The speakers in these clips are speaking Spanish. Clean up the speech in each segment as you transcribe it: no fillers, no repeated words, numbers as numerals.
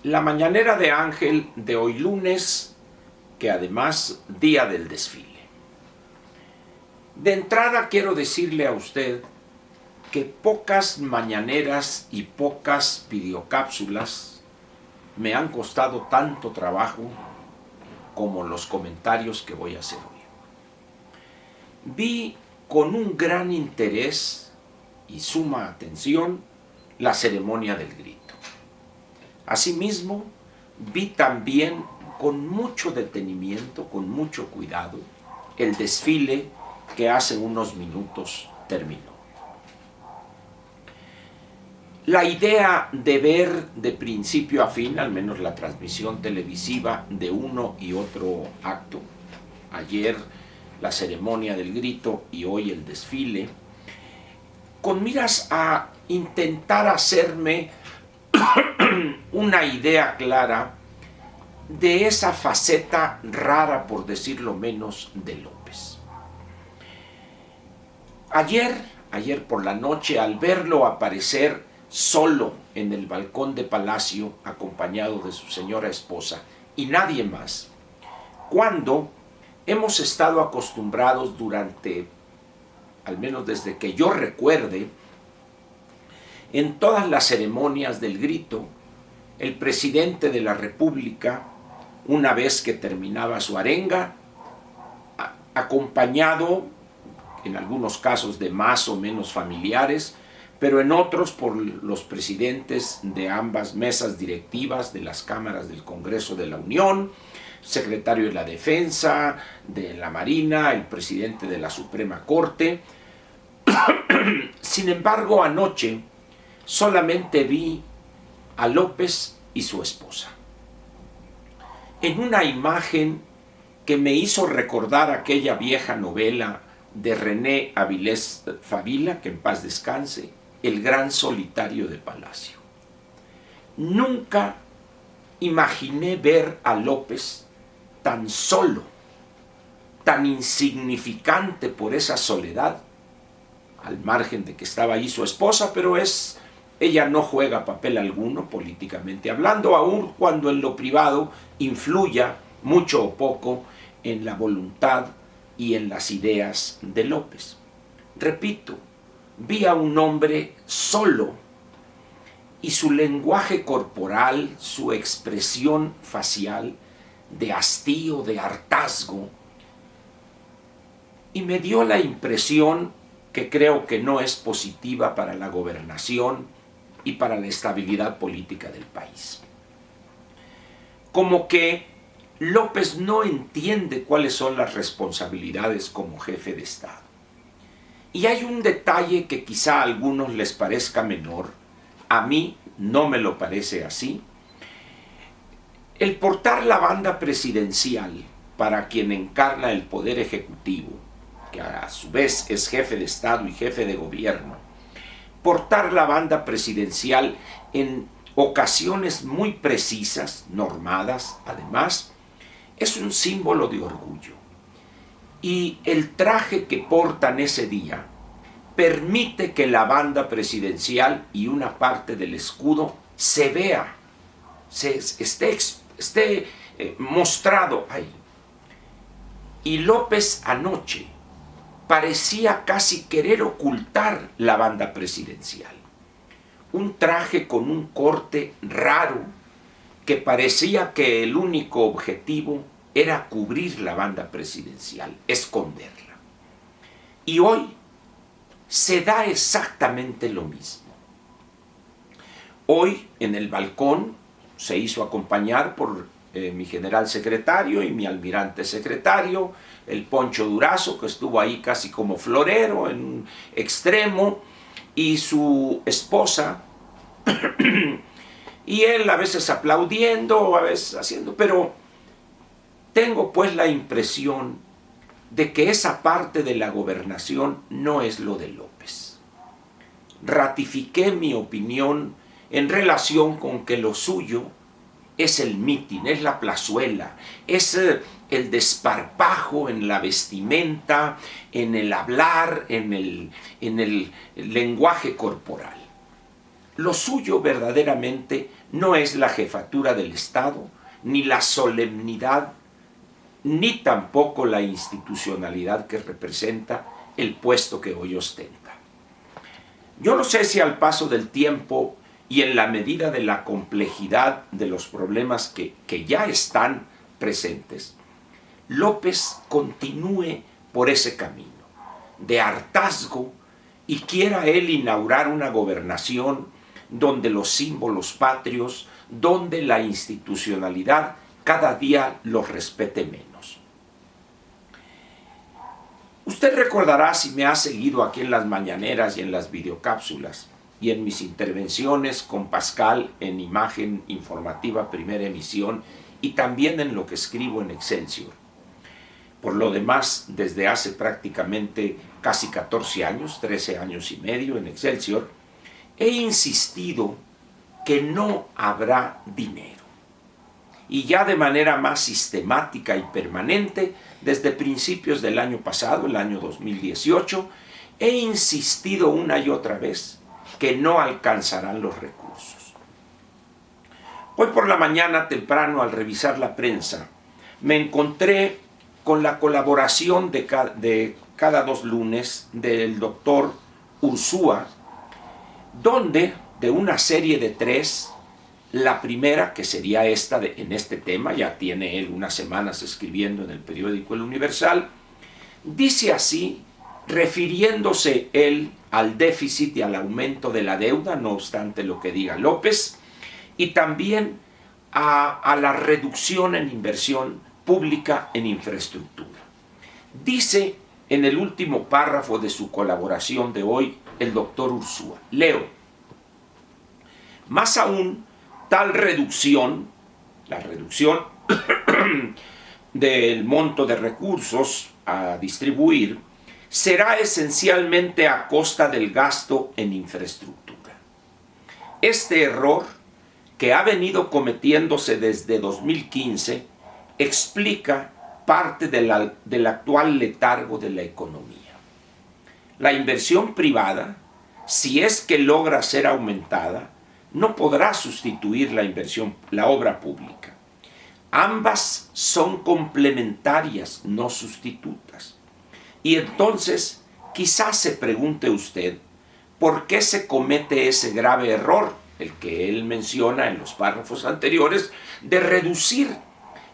La mañanera de Ángel de hoy lunes, que además día del desfile. De entrada quiero decirle a usted que pocas mañaneras y pocas videocápsulas me han costado tanto trabajo como los comentarios que voy a hacer hoy. Vi con un gran interés y suma atención la ceremonia del grito. Asimismo, vi también con mucho detenimiento, con mucho cuidado, el desfile que hace unos minutos terminó. La idea de ver de principio a fin, al menos la transmisión televisiva de uno y otro acto, ayer la ceremonia del grito y hoy el desfile, con miras a intentar hacerme una idea clara de esa faceta rara, por decirlo menos, de López. Ayer por la noche, al verlo aparecer solo en el balcón de Palacio, acompañado de su señora esposa y nadie más, cuando hemos estado acostumbrados durante, al menos desde que yo recuerde, en todas las ceremonias del grito, el presidente de la República, una vez que terminaba su arenga, acompañado, en algunos casos de más o menos familiares, pero en otros por los presidentes de ambas mesas directivas de las cámaras del Congreso de la Unión, secretario de la Defensa, de la Marina, el presidente de la Suprema Corte. Sin embargo, anoche solamente vi a López y su esposa en una imagen que me hizo recordar aquella vieja novela de René Avilés Favila, que en paz descanse, El gran solitario de Palacio. Nunca imaginé ver a López tan solo, tan insignificante por esa soledad, al margen de que estaba ahí su esposa, pero ella no juega papel alguno políticamente hablando, aun cuando en lo privado influya mucho o poco en la voluntad y en las ideas de López. Repito, vi a un hombre solo y su lenguaje corporal, su expresión facial de hastío, de hartazgo, y me dio la impresión que creo que no es positiva para la gobernación y para la estabilidad política del país. Como que López no entiende cuáles son las responsabilidades como jefe de Estado. Y hay un detalle que quizá a algunos les parezca menor, a mí no me lo parece así. El portar la banda presidencial para quien encarna el poder ejecutivo, que a su vez es jefe de Estado y jefe de gobierno, portar la banda presidencial en ocasiones muy precisas, normadas además, es un símbolo de orgullo. Y el traje que portan ese día permite que la banda presidencial y una parte del escudo se vea, esté mostrado ahí. Y López anoche parecía casi querer ocultar la banda presidencial. Un traje con un corte raro que parecía que el único objetivo era cubrir la banda presidencial, esconderla. Y hoy se da exactamente lo mismo. Hoy en el balcón se hizo acompañar por mi general secretario y mi almirante secretario, el Poncho Durazo, que estuvo ahí casi como florero en un extremo, y su esposa, y él a veces aplaudiendo, a veces haciendo, pero tengo pues la impresión de que esa parte de la gobernación no es lo de López. Ratifiqué mi opinión en relación con que lo suyo es el mitin, es la plazuela, es el desparpajo en la vestimenta, en el hablar, en el lenguaje corporal. Lo suyo verdaderamente no es la jefatura del Estado, ni la solemnidad, ni tampoco la institucionalidad que representa el puesto que hoy ostenta. Yo no sé si al paso del tiempo y en la medida de la complejidad de los problemas que ya están presentes, López continúe por ese camino de hartazgo y quiera él inaugurar una gobernación donde los símbolos patrios, donde la institucionalidad cada día los respete menos. Usted recordará, si me ha seguido aquí en las mañaneras y en las videocápsulas y en mis intervenciones con Pascal en Imagen Informativa Primera Emisión y también en lo que escribo en Excelsior. Por lo demás, desde hace prácticamente casi 14 años, 13 años y medio en Excelsior, he insistido que no habrá dinero. Y ya de manera más sistemática y permanente, desde principios del año pasado, el año 2018, he insistido una y otra vez que no alcanzarán los recursos. Hoy por la mañana temprano, al revisar la prensa, me encontré con la colaboración de cada 2 lunes del doctor Ursúa, donde de una serie de 3, la primera, que sería esta en este tema, ya tiene él unas semanas escribiendo en el periódico El Universal, dice así, refiriéndose él al déficit y al aumento de la deuda, no obstante lo que diga López, y también a la reducción en inversión pública en infraestructura. Dice en el último párrafo de su colaboración de hoy el doctor Ursúa, leo: más aún, tal reducción, la reducción del monto de recursos a distribuir, será esencialmente a costa del gasto en infraestructura. Este error, que ha venido cometiéndose desde 2015, explica parte del actual letargo de la economía. La inversión privada, si es que logra ser aumentada, no podrá sustituir la obra pública. Ambas son complementarias, no sustitutas. Y entonces, quizás se pregunte usted, ¿por qué se comete ese grave error, el que él menciona en los párrafos anteriores, de reducir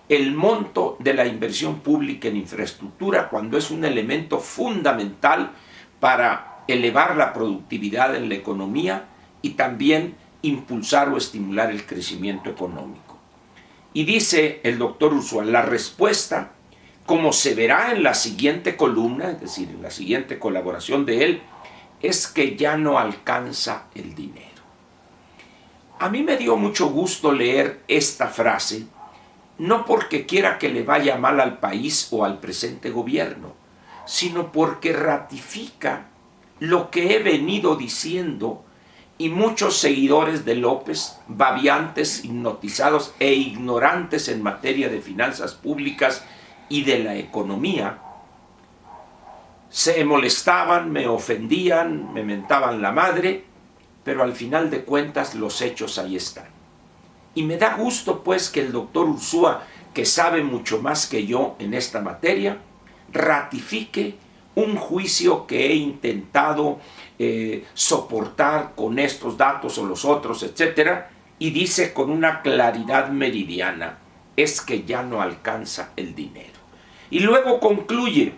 el monto de la inversión pública en infraestructura cuando es un elemento fundamental para elevar la productividad en la economía y también impulsar o estimular el crecimiento económico? Y dice el doctor Ursúa, la respuesta, como se verá en la siguiente columna, es decir, en la siguiente colaboración de él, es que ya no alcanza el dinero. A mí me dio mucho gusto leer esta frase, no porque quiera que le vaya mal al país o al presente gobierno, sino porque ratifica lo que he venido diciendo y muchos seguidores de López, babiantes, hipnotizados e ignorantes en materia de finanzas públicas y de la economía, se molestaban, me ofendían, me mentaban la madre, pero al final de cuentas los hechos ahí están. Y me da gusto pues que el doctor Ursúa, que sabe mucho más que yo en esta materia, ratifique un juicio que he intentado soportar con estos datos o los otros, etcétera, y dice con una claridad meridiana, es que ya no alcanza el dinero. Y luego concluye,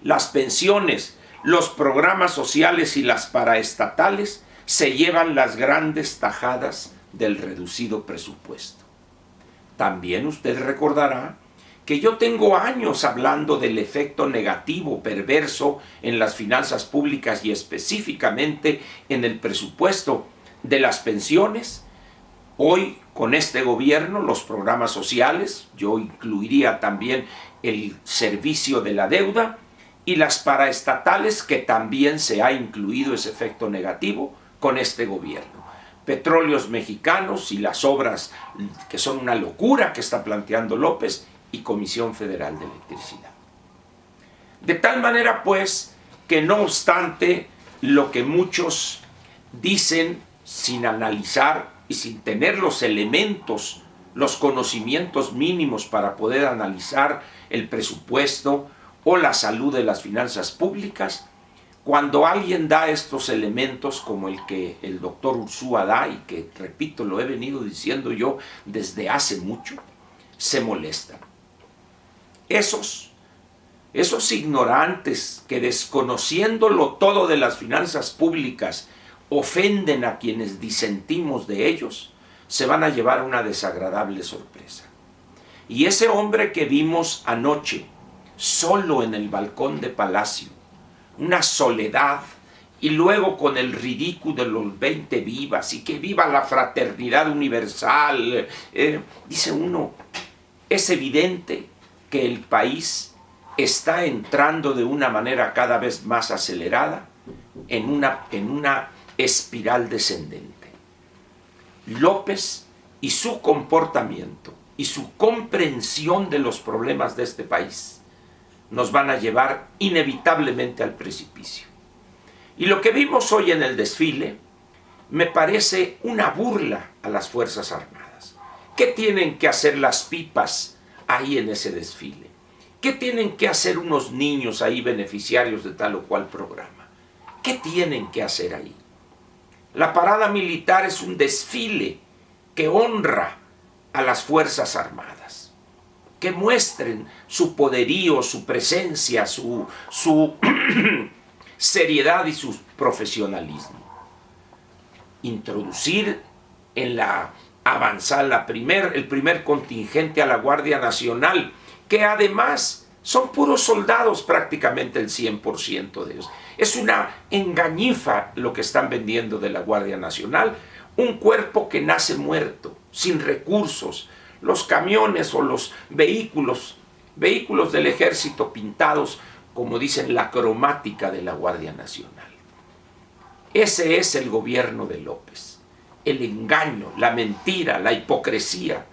las pensiones, los programas sociales y las paraestatales se llevan las grandes tajadas del reducido presupuesto. También usted recordará que yo tengo años hablando del efecto negativo, perverso en las finanzas públicas y específicamente en el presupuesto de las pensiones. Hoy, con este gobierno, los programas sociales, yo incluiría también el servicio de la deuda y las paraestatales, que también se ha incluido ese efecto negativo con este gobierno. Petróleos Mexicanos y las obras que son una locura que está planteando López y Comisión Federal de Electricidad. De tal manera, pues, que no obstante lo que muchos dicen sin analizar y sin tener los elementos, los conocimientos mínimos para poder analizar el presupuesto o la salud de las finanzas públicas. Cuando alguien da estos elementos como el que el doctor Ursúa da, y que, repito, lo he venido diciendo yo desde hace mucho, se molestan. Esos ignorantes que, desconociéndolo todo de las finanzas públicas, ofenden a quienes disentimos de ellos, se van a llevar una desagradable sorpresa. Y ese hombre que vimos anoche, solo en el balcón de Palacio, una soledad, y luego con el ridículo de los 20 vivas, y que viva la fraternidad universal, dice uno, es evidente que el país está entrando de una manera cada vez más acelerada en una espiral descendente. López y su comportamiento y su comprensión de los problemas de este país nos van a llevar inevitablemente al precipicio. Y lo que vimos hoy en el desfile me parece una burla a las Fuerzas Armadas. ¿Qué tienen que hacer las pipas ahí en ese desfile? ¿Qué tienen que hacer unos niños ahí beneficiarios de tal o cual programa? ¿Qué tienen que hacer ahí? La parada militar es un desfile que honra a las Fuerzas Armadas, que muestren su poderío, su presencia, su seriedad y su profesionalismo. Introducir en la avanzada el primer contingente a la Guardia Nacional, que además son puros soldados, prácticamente el 100% de ellos. Es una engañifa lo que están vendiendo de la Guardia Nacional, un cuerpo que nace muerto, sin recursos. Los camiones o los vehículos del ejército pintados, como dicen, la cromática de la Guardia Nacional. Ese es el gobierno de López. El engaño, la mentira, la hipocresía.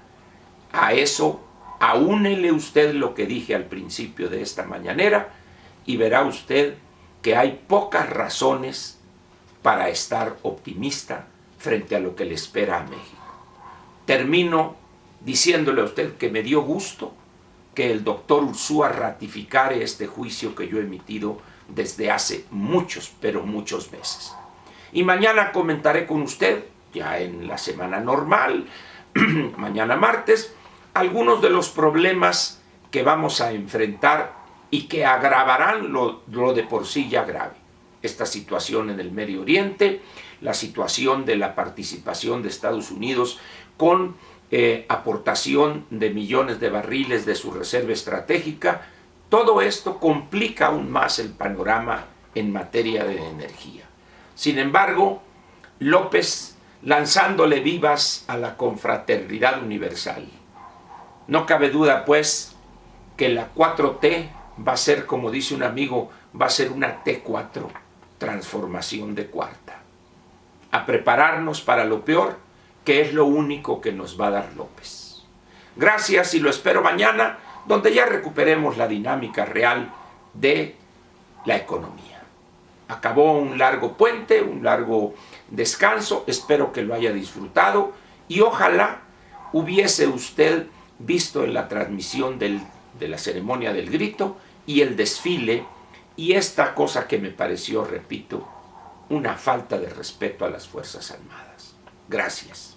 A eso aúnele usted lo que dije al principio de esta mañanera y verá usted que hay pocas razones para estar optimista frente a lo que le espera a México. Termino diciéndole a usted que me dio gusto que el doctor Ursúa ratificara este juicio que yo he emitido desde hace muchos, pero muchos meses. Y mañana comentaré con usted, ya en la semana normal, mañana martes, algunos de los problemas que vamos a enfrentar y que agravarán lo de por sí ya grave. Esta situación en el Medio Oriente, la situación de la participación de Estados Unidos con aportación de millones de barriles de su reserva estratégica, todo esto complica aún más el panorama en materia de energía. Sin embargo, López lanzándole vivas a la confraternidad universal. No cabe duda, pues, que la 4T va a ser, como dice un amigo, va a ser una T4, transformación de cuarta. A prepararnos para lo peor, que es lo único que nos va a dar López. Gracias y lo espero mañana, donde ya recuperemos la dinámica real de la economía. Acabó un largo puente, un largo descanso, espero que lo haya disfrutado y ojalá hubiese usted visto en la transmisión de la ceremonia del grito y el desfile y esta cosa que me pareció, repito, una falta de respeto a las Fuerzas Armadas. Gracias.